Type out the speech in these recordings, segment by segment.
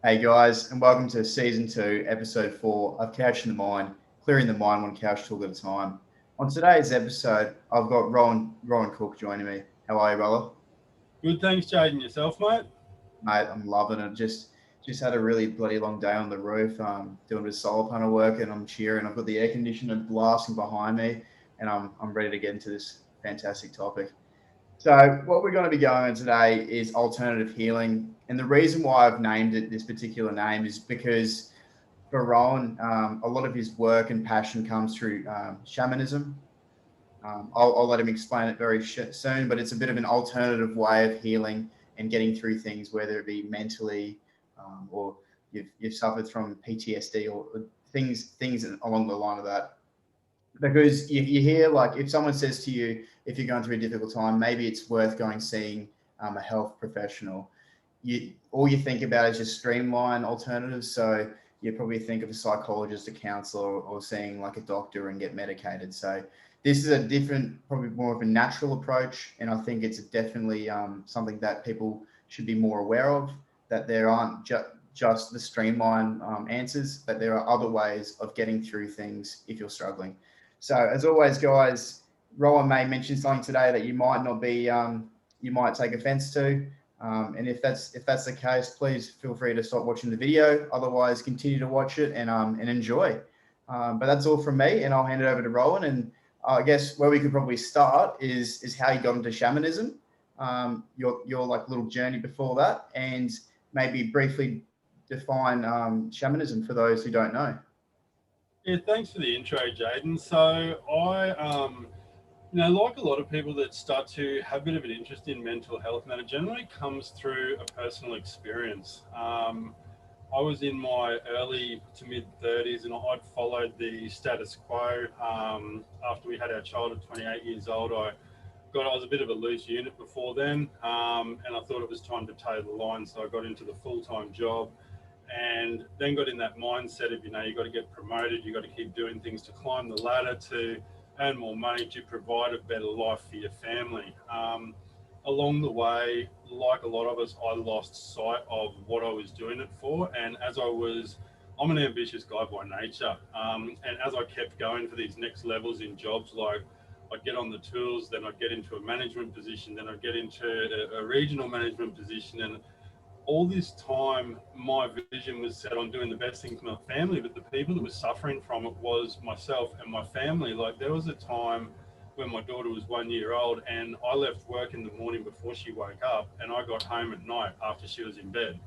Hey guys, and welcome to season 2, episode 4 of Couch in the Mind, clearing the mind one couch talk at a time. On today's episode, I've got Rohan Cook joining me. How are you, brother? Good, thanks, Jaden. Yourself, mate? Mate, I'm loving it. Just had a really bloody long day on the roof, doing a bit of solar panel work, and I'm cheering. I've got the air conditioner blasting behind me, and I'm ready to get into this fantastic topic. So, what we're going to be going on today is alternative healing, and the reason why I've named it this particular name is because for Rowan, a lot of his work and passion comes through shamanism. I'll let him explain it very soon, but it's a bit of an alternative way of healing and getting through things, whether it be mentally or you've suffered from PTSD or things along the line of that. Because you hear, like, if someone says to you, if you're going through a difficult time, maybe it's worth going seeing a health professional. All you think about is just streamline alternatives. So you probably think of a psychologist, a counselor, or seeing like a doctor and get medicated. So this is a different, probably more of a natural approach, and I think it's definitely something that people should be more aware of. That there aren't just the streamline answers, but there are other ways of getting through things if you're struggling. So as always, guys, Rowan may mention something today that you might not be, you might take offence to. And if that's the case, please feel free to stop watching the video. Otherwise, continue to watch it and enjoy. But that's all from me, and I'll hand it over to Rowan. And I guess where we could probably start is how you got into shamanism, your like little journey before that, and maybe briefly define shamanism for those who don't know. Yeah, thanks for the intro, Jaden. So like a lot of people that start to have a bit of an interest in mental health, and it generally comes through a personal experience. I was in my early to mid 30s, and I'd followed the status quo. After we had our child at 28 years old, I was a bit of a loose unit before then, and I thought it was time to toe the line. So I got into the full-time job, and then got in that mindset of, you got to get promoted, you got to keep doing things to climb the ladder, to earn more money, to provide a better life for your family. Along the way, like a lot of us, I lost sight of what I was doing it for. And I'm an ambitious guy by nature. And as I kept going for these next levels in jobs, like I'd get on the tools, then I'd get into a management position, then I'd get into a regional management position. And all this time, my vision was set on doing the best thing for my family, but the people that were suffering from it was myself and my family. Like, there was a time when my daughter was 1 year old, and I left work in the morning before she woke up, and I got home at night after she was in bed.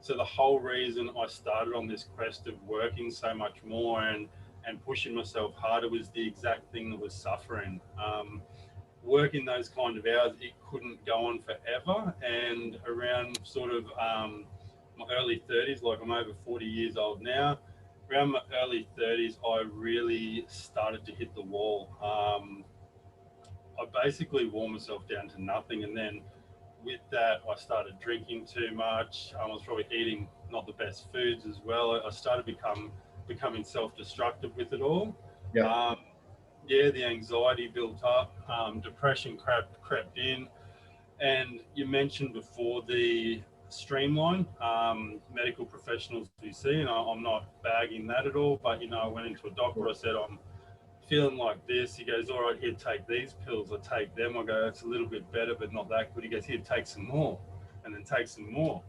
So the whole reason I started on this quest of working so much more and pushing myself harder was the exact thing that was suffering. Working those kind of hours, it couldn't go on forever. And around sort of my early 30s, like I'm over 40 years old now, around my early 30s, I really started to hit the wall. I basically wore myself down to nothing. And then with that, I started drinking too much. I was probably eating not the best foods as well. I started becoming self-destructive with it all. Yeah. Um, yeah, the anxiety built up, depression crept in, and you mentioned before the streamline medical professionals we see, and I'm not bagging that at all. But I went into a doctor. I said, I'm feeling like this. He goes, all right, here, take these pills. I take them. I go, it's a little bit better, but not that good. He goes, here, take some more, and then take some more.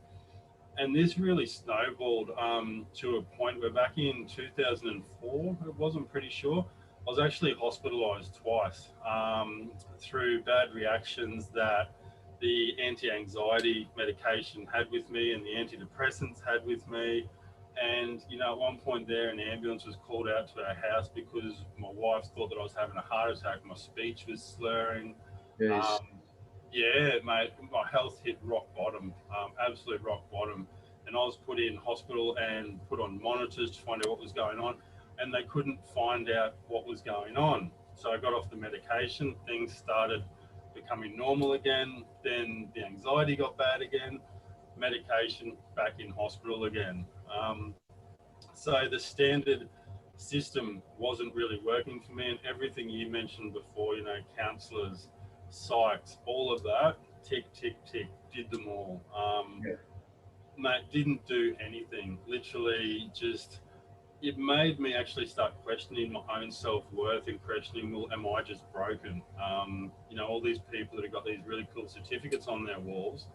And this really snowballed to a point where back in 2004, it was, I'm pretty sure, I was actually hospitalized twice through bad reactions that the anti-anxiety medication had with me and the antidepressants had with me. And, at one point there, an ambulance was called out to our house because my wife thought that I was having a heart attack. My speech was slurring. Jeez. Um, yeah, mate, my health hit rock bottom, absolute rock bottom. And I was put in hospital and put on monitors to find out what was going on. And they couldn't find out what was going on. So I got off the medication, things started becoming normal again. Then the anxiety got bad again, medication, back in hospital again. So the standard system wasn't really working for me, and everything you mentioned before, counselors, psychs, all of that, tick, tick, tick, did them all. Yeah. Mate, didn't do anything. Literally, just it made me actually start questioning my own self worth and questioning, well, am I just broken? All these people that have got these really cool certificates on their walls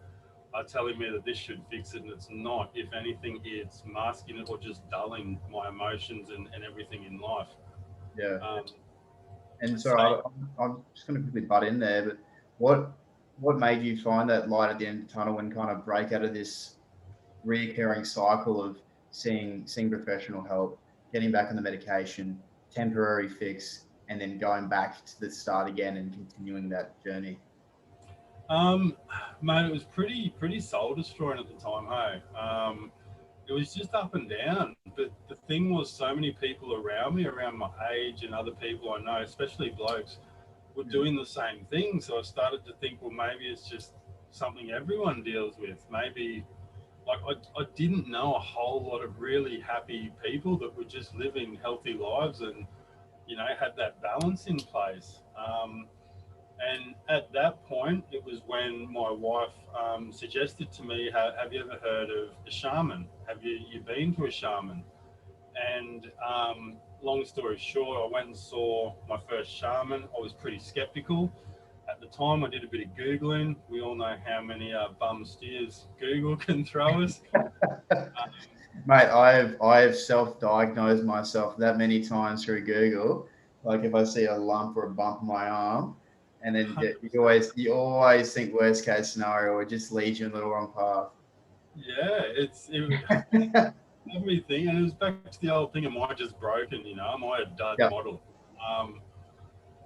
are telling me that this should fix it, and it's not. If anything, it's masking it or just dulling my emotions and everything in life. Yeah. Um, And so so I'm just going to quickly butt in there, but what made you find that light at the end of the tunnel and kind of break out of this reoccurring cycle of seeing professional help, getting back on the medication, temporary fix, and then going back to the start again and continuing that journey? Um, Man, it was pretty soul destroying at the time. Hey, it was just up and down. But the thing was, so many people around me, around my age, and other people I know, especially blokes, were doing the same thing. So I started to think, well, maybe it's just something everyone deals with. Maybe like I didn't know a whole lot of really happy people that were just living healthy lives and had that balance in place. And at that point, it was when my wife suggested to me, have you ever heard of a shaman? Have you been to a shaman? And long story short, I went and saw my first shaman. I was pretty skeptical. At the time, I did a bit of Googling. We all know how many bum steers Google can throw us. Mate, I have self-diagnosed myself that many times through Google. Like if I see a lump or a bump on my arm, and then you always think worst case scenario, or it just leads you in the wrong path. Yeah, it had me thinking, and it was back to the old thing, am I just broken, am I a dud Yeah. model? Um,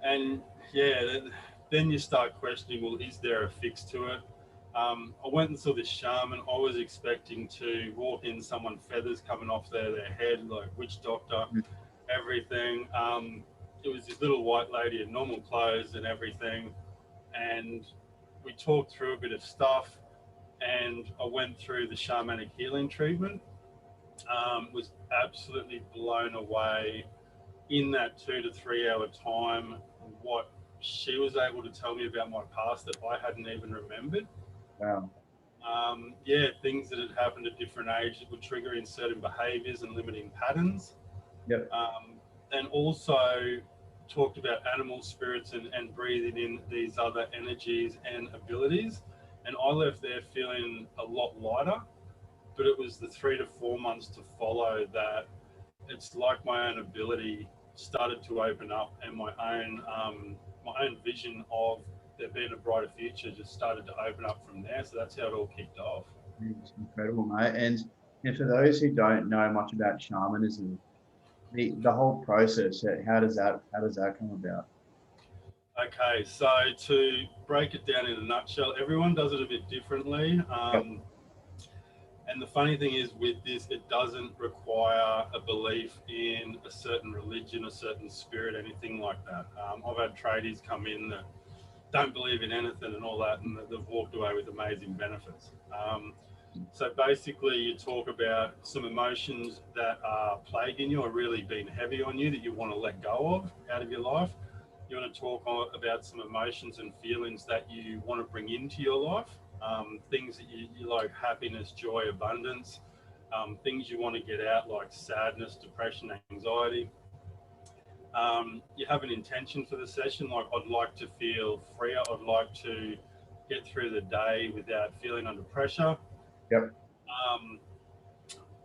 and yeah, then you start questioning, well, is there a fix to it? I went and saw this shaman. I was expecting to walk in, someone feathers coming off their head, like witch doctor, everything. It was this little white lady in normal clothes and everything. And we talked through a bit of stuff, and I went through the shamanic healing treatment. Was absolutely blown away in that 2 to 3 hour time what she was able to tell me about my past that I hadn't even remembered. Wow. Yeah, things that had happened at different ages were triggering certain behaviors and limiting patterns. Yep. Um, and also talked about animal spirits and breathing in these other energies and abilities. And I left there feeling a lot lighter, but it was the 3 to 4 months to follow that it's like my own ability started to open up, and my own vision of there being a brighter future just started to open up from there. So that's how it all kicked off. It's incredible, mate. And for those who don't know much about shamanism, the whole process, how does that come about? Okay, so to break it down in a nutshell, everyone does it a bit differently. Yep. And the funny thing is, with this, it doesn't require a belief in a certain religion, a certain spirit, anything like that. I've had tradies come in that don't believe in anything and all that, and they've walked away with amazing benefits. So basically, you talk about some emotions that are plaguing you or really being heavy on you that you want to let go of out of your life. You want to talk about some emotions and feelings that you want to bring into your life, things that you like, happiness, joy, abundance, things you want to get out like sadness, depression, anxiety. You have an intention for the session, like I'd like to feel freer, I'd like to get through the day without feeling under pressure. Yep. Um,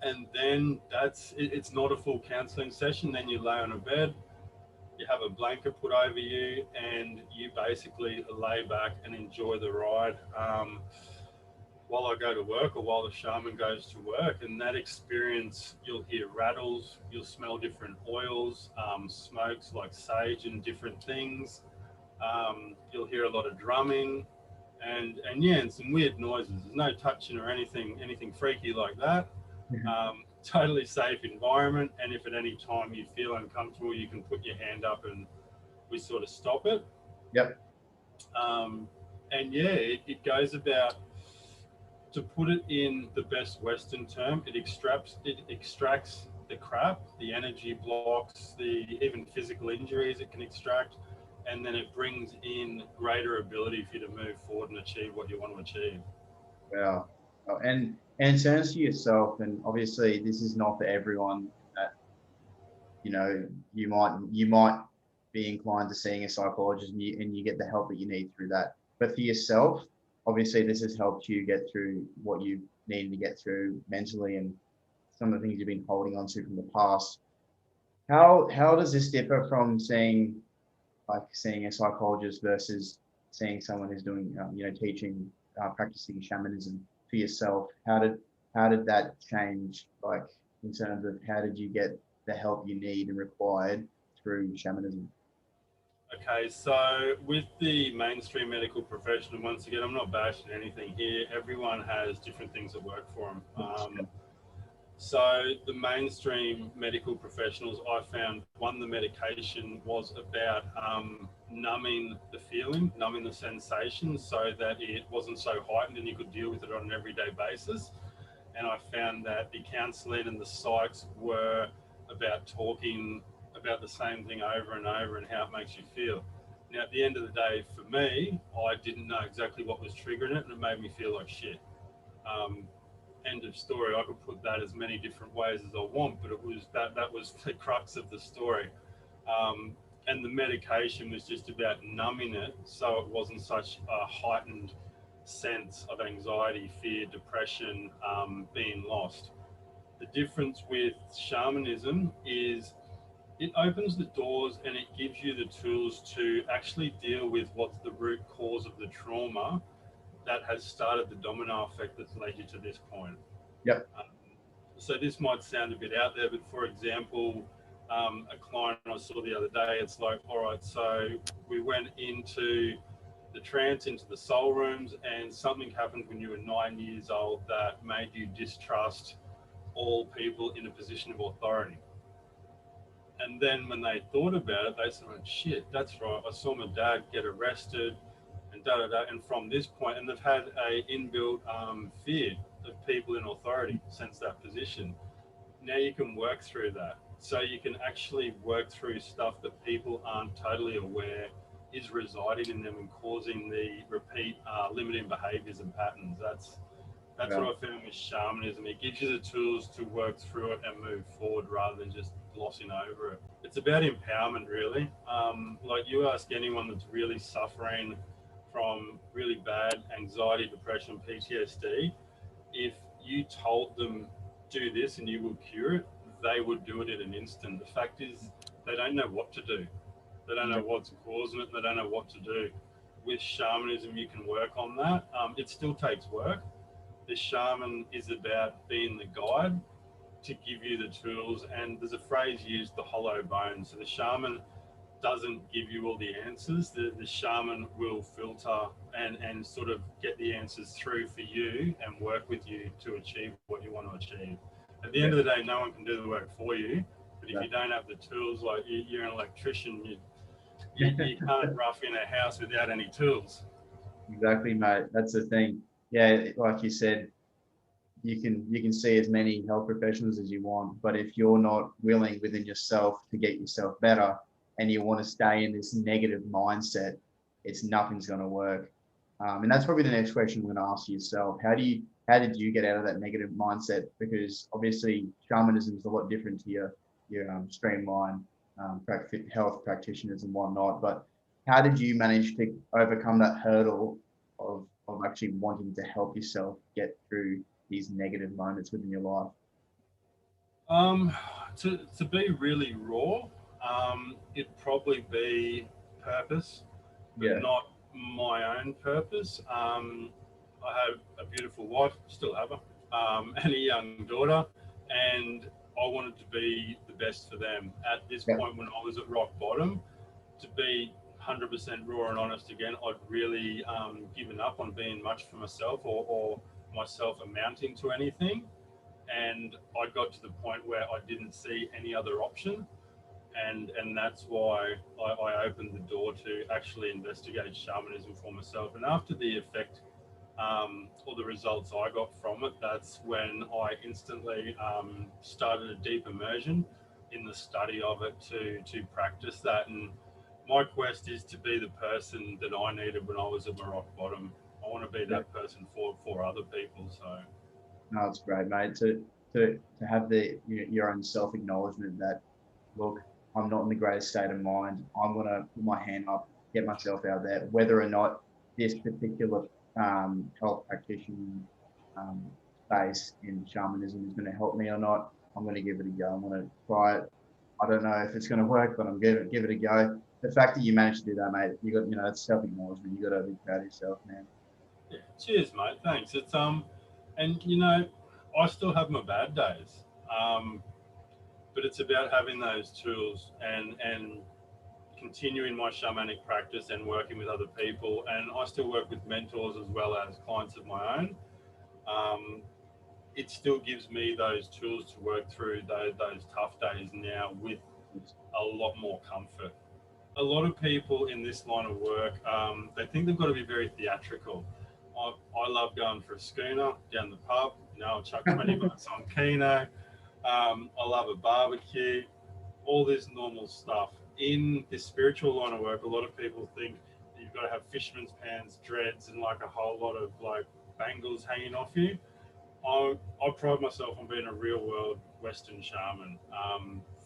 and then it's not a full counselling session. Then you lay on a bed, you have a blanket put over you, and you basically lay back and enjoy the ride while I go to work or while the shaman goes to work. And that experience, you'll hear rattles, you'll smell different oils, smokes like sage and different things. You'll hear a lot of drumming, and yeah, and some weird noises. There's no touching or anything freaky like that. Totally safe environment, and if at any time you feel uncomfortable, you can put your hand up and we sort of stop it. Yep. Um, and yeah, it goes about, to put it in the best Western term, it extracts the crap, the energy blocks, the even physical injuries it can extract, and then it brings in greater ability for you to move forward and achieve what you want to achieve. Wow. And in terms to yourself, and obviously this is not for everyone. That you know, you might be inclined to seeing a psychologist, and you get the help that you need through that. But for yourself, obviously this has helped you get through what you needed to get through mentally, and some of the things you've been holding on to from the past. How does this differ from seeing a psychologist versus seeing someone who's doing teaching practicing shamanism for yourself? How did that change, like, in terms of how did you get the help you need and required through shamanism? Okay, so with the mainstream medical profession, once again, I'm not bashing anything here. Everyone has different things that work for them. So the mainstream medical professionals, I found one, the medication was about numbing the feeling, numbing the sensation, so that it wasn't so heightened and you could deal with it on an everyday basis. And I found that the counselling and the psychs were about talking about the same thing over and over and how it makes you feel. Now, at the end of the day, for me, I didn't know exactly what was triggering it, and it made me feel like shit. Um, End of story. I could put that as many different ways as I want, but it was that was the crux of the story. Um, and the medication was just about numbing it, so it wasn't such a heightened sense of anxiety, fear, depression, being lost. The difference with shamanism is it opens the doors and it gives you the tools to actually deal with what's the root cause of the trauma that has started the domino effect that's led you to this point. Yep. Um, so this might sound a bit out there, but for example, a client I saw the other day, it's like, all right, so we went into the trance, into the soul rooms, and something happened when you were 9 years old that made you distrust all people in a position of authority. And then when they thought about it, they said, oh, shit, that's right. I saw my dad get arrested and da da da. And from this point, and they've had a inbuilt fear of people in authority since that position. Now you can work through that. So you can actually work through stuff that people aren't totally aware is residing in them and causing the repeat limiting behaviors and patterns. That's Yeah. what I found with shamanism. It gives you the tools to work through it and move forward rather than just glossing over it. It's about empowerment, really. Like you ask anyone that's really suffering from really bad anxiety, depression, PTSD, if you told them do this and you will cure it, they would do it in an instant. The fact is, they don't know what to do. They don't know what's causing it. They don't know what to do. With shamanism, you can work on that. It still takes work. The shaman is about being the guide to give you the tools. And there's a phrase used, the hollow bone. So the shaman doesn't give you all the answers. The shaman will filter and sort of get the answers through for you and work with you to achieve what you want to achieve. At the Yeah. end of the day, no one can do the work for you. But if Yeah. you don't have the tools, like you're an electrician, you can't rough in a house without any tools. Exactly, mate. That's the thing. Yeah, like you said, you can see as many health professionals as you want, but if you're not willing within yourself to get yourself better, and you want to stay in this negative mindset, it's nothing's going to work. And that's probably the next question I'm going to ask yourself. How did you get out of that negative mindset? Because obviously shamanism is a lot different to your streamline health practitioners and whatnot. But how did you manage to overcome that hurdle of actually wanting to help yourself get through these negative moments within your life? Um, to be really raw, it'd probably be purpose, but Yeah. not my own purpose. I have a beautiful wife, still have her, and a young daughter, and I wanted to be the best for them. At this Yeah. point, when I was at rock bottom, to be 100% raw and honest again, I'd really given up on being much for myself or myself amounting to anything, and I got to the point where I didn't see any other option, and that's why I opened the door to actually investigate shamanism for myself. And after the effect or the results I got from it, that's when I instantly started a deep immersion in the study of it to practice that. And my quest is to be the person that I needed when I was at my rock bottom. I want to be Yeah. that person for other people. So. No, it's great, mate. To have your own self acknowledgement that, look, I'm not in the greatest state of mind. I'm gonna put my hand up, get myself out there, whether or not this particular health practitioner um, space in shamanism is going to help me or not. I'm going to give it a go. I'm going to try it. I don't know if it's going to work, but I'm going to give it a go. The fact that you managed to do that, mate, you got, that's self acknowledgement. You got to be proud of yourself, man. Yeah, cheers, mate. Thanks. It's and I still have my bad days. But it's about having those tools and continuing my shamanic practice and working with other people. And I still work with mentors as well as clients of my own. Um, it still gives me those tools to work through those tough days now with a lot more comfort. A lot of people in this line of work, they think they've got to be very theatrical. I love going for a schooner down the pub. I'll chuck 20 bucks on Keno. I love a barbecue, all this normal stuff. In this spiritual line of work, a lot of people think that you've got to have fisherman's pants, dreads, and like a whole lot of like bangles hanging off you. I pride myself on being a real world Western shaman,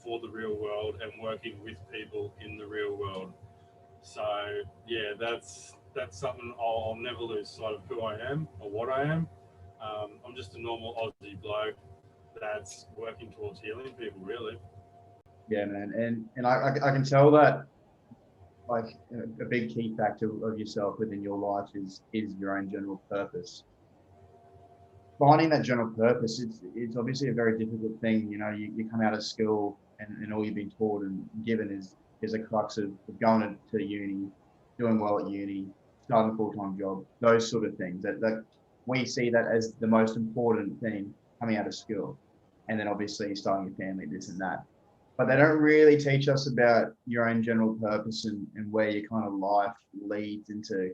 for the real world and working with people in the real world. So yeah, that's something I'll never lose sight of who I am or what I am. I'm just a normal Aussie bloke that's working towards healing people, really. Yeah, man. And I can tell that like a big key factor of yourself within your life is your own general purpose. Finding that general purpose, it's obviously a very difficult thing. You come out of school and all you've been taught and given is a crux of going to uni, doing well at uni, starting a full-time job, those sort of things. That we see that as the most important thing coming out of school. And then obviously starting a family, this and that. But they don't really teach us about your own general purpose and where your kind of life leads into.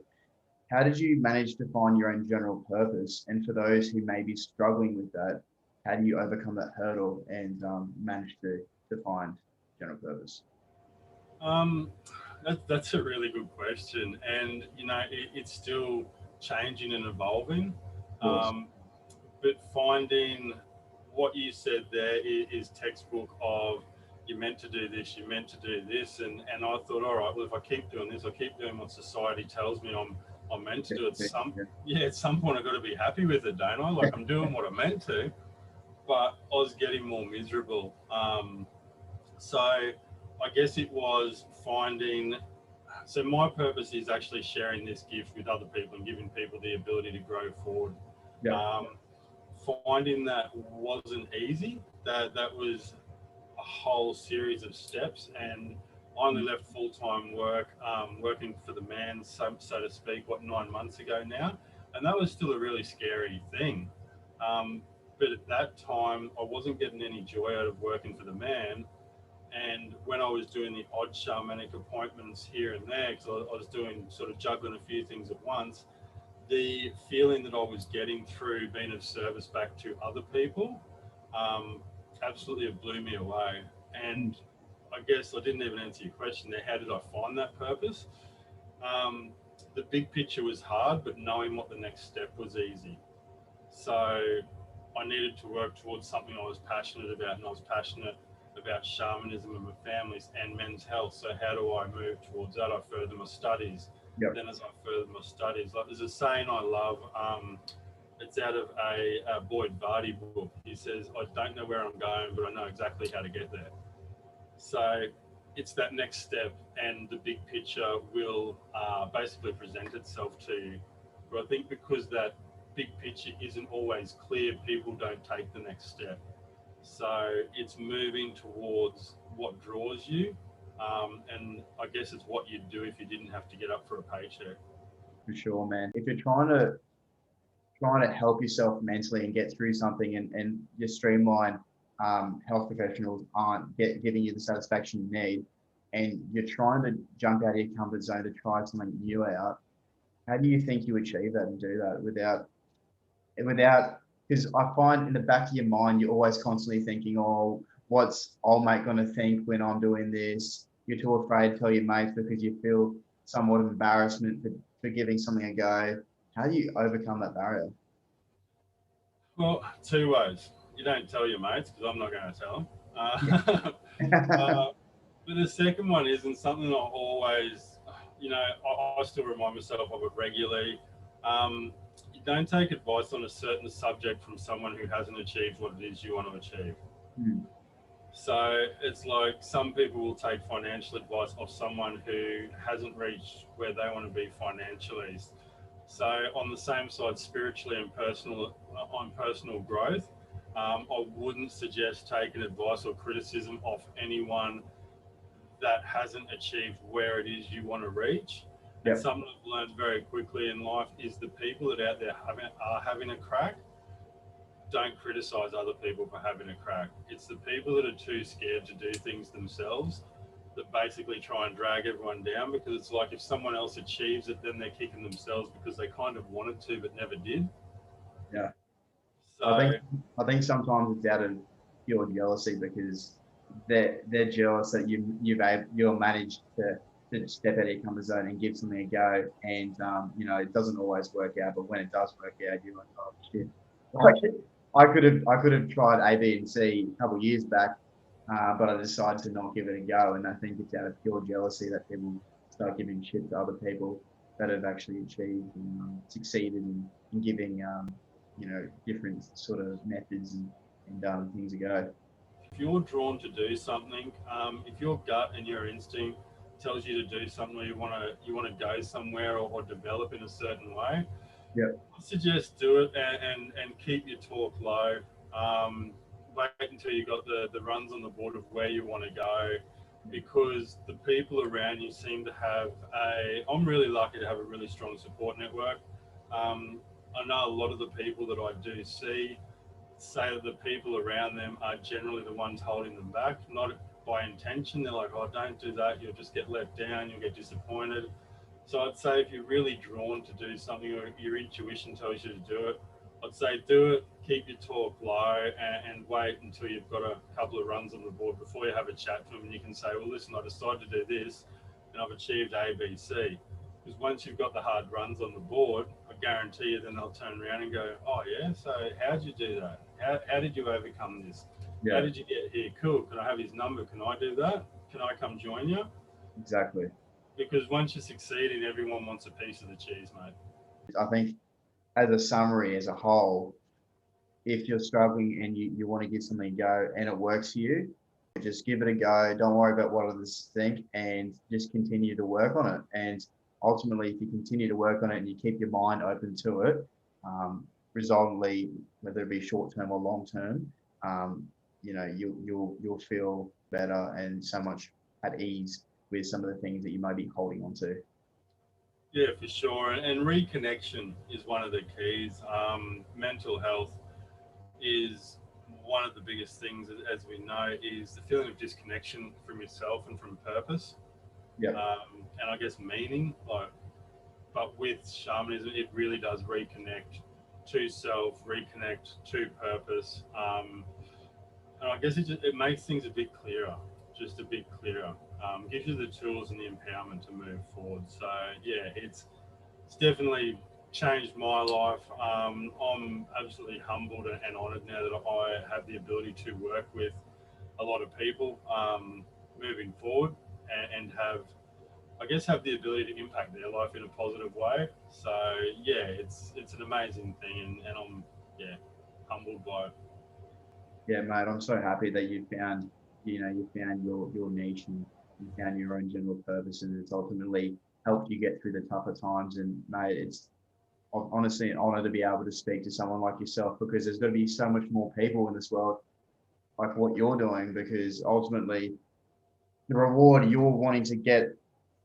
How did you manage to find your own general purpose? And for those who may be struggling with that, how do you overcome that hurdle and manage to find general purpose? Um, that's a really good question, and it's still changing and evolving. Of course. Um, but finding what you said there is textbook of you're meant to do this, you're meant to do this, and I thought, all right, well, if I keep doing this, I keep doing what society tells me I'm meant to do. At some Yeah, at some point I've got to be happy with it, don't I? Like I'm doing what I'm meant to, but I was getting more miserable. So I guess it was finding. So my purpose is actually sharing this gift with other people and giving people the ability to grow forward. Yeah. Um, Finding that wasn't easy. That was a whole series of steps, and I only left full time work, working for the man, so to speak, 9 months ago now, and that was still a really scary thing. Um, but at that time, I wasn't getting any joy out of working for the man, and when I was doing the odd shamanic appointments here and there, because I was doing sort of juggling a few things at once, the feeling that I was getting through being of service back to other people, um, absolutely it blew me away. And I guess I didn't even answer your question there. How did I find that purpose? Um, the big picture was hard, but knowing what the next step was easy. So I needed to work towards something I was passionate about, and I was passionate about shamanism and my families and men's health. So how do I move towards that? I further my studies. Yep. Then as I further my studies, like there's a saying I love. It's out of a Boyd Vardy book. He says, "I don't know where I'm going, but I know exactly how to get there." So it's that next step, and the big picture will basically present itself to you. But I think because that big picture isn't always clear, people don't take the next step. So it's moving towards what draws you, and I guess it's what you'd do if you didn't have to get up for a paycheck. For sure, man. If you're trying to help yourself mentally and get through something and your streamline health professionals aren't giving you the satisfaction you need, and you're trying to jump out of your comfort zone to try something new out, how do you think you achieve that and do that without because I find in the back of your mind you're always constantly thinking, oh, what's old mate gonna think when I'm doing this? You're too afraid to tell your mates because you feel somewhat of embarrassment for giving something a go. How do you overcome that barrier? Well, two ways. You don't tell your mates because I'm not going to tell them. But the second one isn't something I always, I still remind myself of it regularly. You don't take advice on a certain subject from someone who hasn't achieved what it is you want to achieve. Hmm. So it's like some people will take financial advice off someone who hasn't reached where they want to be financially. So on the same side, spiritually and on personal growth, I wouldn't suggest taking advice or criticism off anyone that hasn't achieved where it is you want to reach. And Yep. something I've learned very quickly in life is the people that out there are having a crack, don't criticize other people for having a crack. It's the people that are too scared to do things themselves that basically try and drag everyone down, because it's like if someone else achieves it, then they're kicking themselves because they kind of wanted to but never did. Yeah. I think So I think sometimes it's out of pure jealousy because they're jealous that you've managed to step out of your comfort zone and give something a go, and it doesn't always work out, but when it does work out, you're like, oh shit. Like, I could have tried A, B, and C a couple of years back, but I decided to not give it a go, and I think it's out of pure jealousy that people start giving shit to other people that have actually achieved and succeeded in giving different sort of methods and things to go. if you're drawn to do something, if your gut and your instinct tells you to do something, or you want to go somewhere, or develop in a certain way, Yep. I suggest do it, and keep your talk low. Wait until you got the runs on the board of where you want to go, because the people around you seem to have a. I'm really lucky to have a really strong support network. I know a lot of the people that I do see say that the people around them are generally the ones holding them back, not by intention. They're like, oh, don't do that. You'll just get let down. You'll get disappointed. So I'd say if you're really drawn to do something, or your intuition tells you to do it, I'd say do it, keep your talk low, and wait until you've got a couple of runs on the board before you have a chat to them, and you can say, well, listen, I decided to do this and I've achieved A, B, C. Because once you've got the hard runs on the board, I guarantee you then they'll turn around and go, oh, yeah, so how did you do that? How did you overcome this? How Yeah, did you get here? Cool. Can I have his number? Can I do that? Can I come join you? exactly. Because once you're succeeding, everyone wants a piece of the cheese, mate. I think as a summary, as a whole, if you're struggling and you want to give something a go and it works for you, just give it a go. Don't worry about what others think and just continue to work on it. And ultimately, if you continue to work on it and you keep your mind open to it, resultantly, whether it be short term or long term, you'll feel better and so much at ease with some of the things that you might be holding on to. Yeah, for sure. And reconnection is one of the keys. Mental health is one of the biggest things, as we know, is the feeling of disconnection from yourself and from purpose, Yep. and I guess meaning. Like, but with shamanism, it really does reconnect to self, reconnect to purpose, and I guess it makes things a bit clearer, just a bit clearer. Gives you the tools and the empowerment to move forward. So yeah, it's definitely changed my life. I'm absolutely humbled and honoured now that I have the ability to work with a lot of people, moving forward, and have, I guess, have the ability to impact their life in a positive way. So yeah, it's an amazing thing, and I'm, yeah, humbled by it. Yeah, mate, I'm so happy that you found your niche and you found your own general purpose, and it's ultimately helped you get through the tougher times. And mate, it's honestly an honor to be able to speak to someone like yourself because there's got to be so much more people in this world like what you're doing because ultimately the reward you're wanting to get,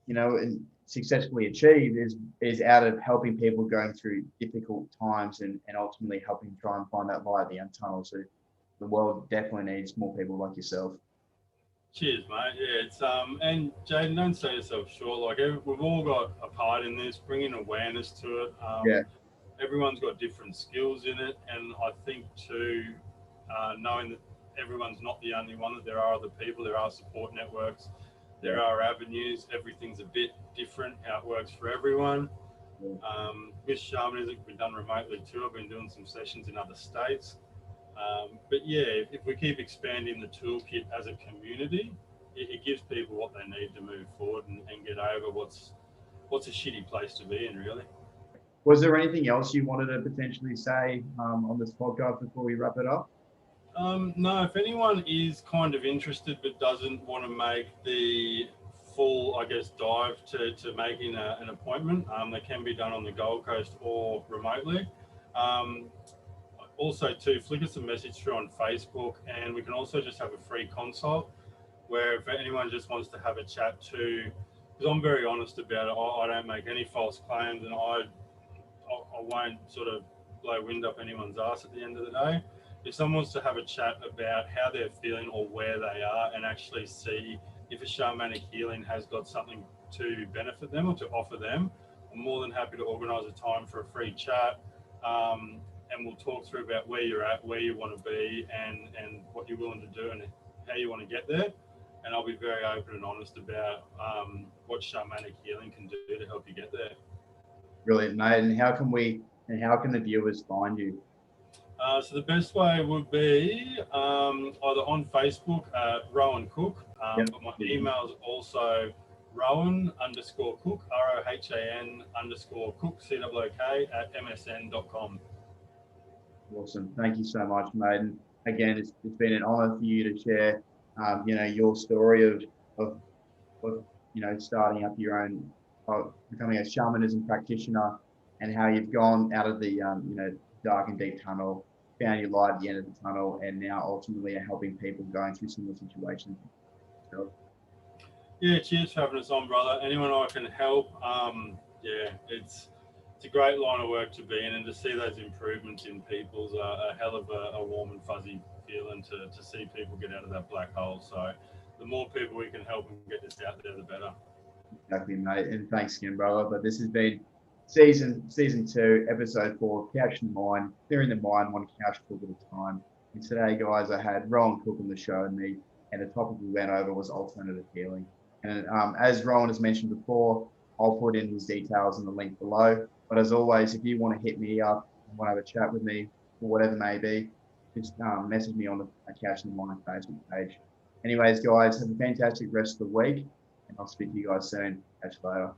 and successfully achieve is out of helping people going through difficult times and ultimately helping try and find that light at the end tunnel. So the world definitely needs more people like yourself. Cheers, mate. Yeah, it's and Jaden, don't sell yourself short. Like, we've all got a part in this, bringing awareness to it. Yeah, Everyone's got different skills in it, and I think too, knowing that everyone's not the only one, that there are other people, there are support networks, yeah, there are avenues. Everything's a bit different how it works for everyone. With shamanism, it can be done remotely too. I've been doing some sessions in other states. But yeah, if we keep expanding the toolkit as a community, it gives people what they need to move forward and get over what's a shitty place to be in, really. Was there anything else you wanted to potentially say on this podcast before we wrap it up? No, if anyone is kind of interested but doesn't want to make the full, I guess, dive to making an appointment, they can be done on the Gold Coast or remotely. Um, Also, too, flick us a message through on Facebook, and we can also just have a free consult where if anyone just wants to have a chat too, because I'm very honest about it, I don't make any false claims, and I won't sort of blow wind up anyone's ass at the end of the day. If someone wants to have a chat about how they're feeling or where they are and actually see if a shamanic healing has got something to benefit them or to offer them, I'm more than happy to organise a time for a free chat. And we'll talk through about where you're at, where you want to be, and what you're willing to do and how you want to get there. And I'll be very open and honest about what shamanic healing can do to help you get there. Brilliant, mate. And how can the viewers find you? So the best way would be either on Facebook, Rohan Cook, Yep. but my email is also Rohan_Cook, ROHAN_Cook, COOK at msn.com. Awesome. Thank you so much, mate. And again, it's been an honor for you to share, your story of starting up your own, becoming a shamanism practitioner, and how you've gone out of the, dark and deep tunnel, found your light at the end of the tunnel, and now ultimately are helping people going through similar situations. So, Yeah, cheers for having us on, brother. Anyone I can help, yeah, it's a great line of work to be in, and to see those improvements in people's a hell of a warm and fuzzy feeling to see people get out of that black hole. So the more people we can help and get this out there, the better. exactly, mate. And thanks again, brother. But this has been season 2, episode 4, Couch and Mind, clearing the mind one couch talk at a time. And today, guys, I had Rohan Cook on the show and me, and the topic we went over was alternative healing. And as Rohan has mentioned before, I'll put in his details in the link below. But as always, if you want to hit me up and want to have a chat with me or whatever it may be, just message me on the Couch and Mind Facebook page. Anyways, guys, have a fantastic rest of the week, and I'll speak to you guys soon. Catch you later.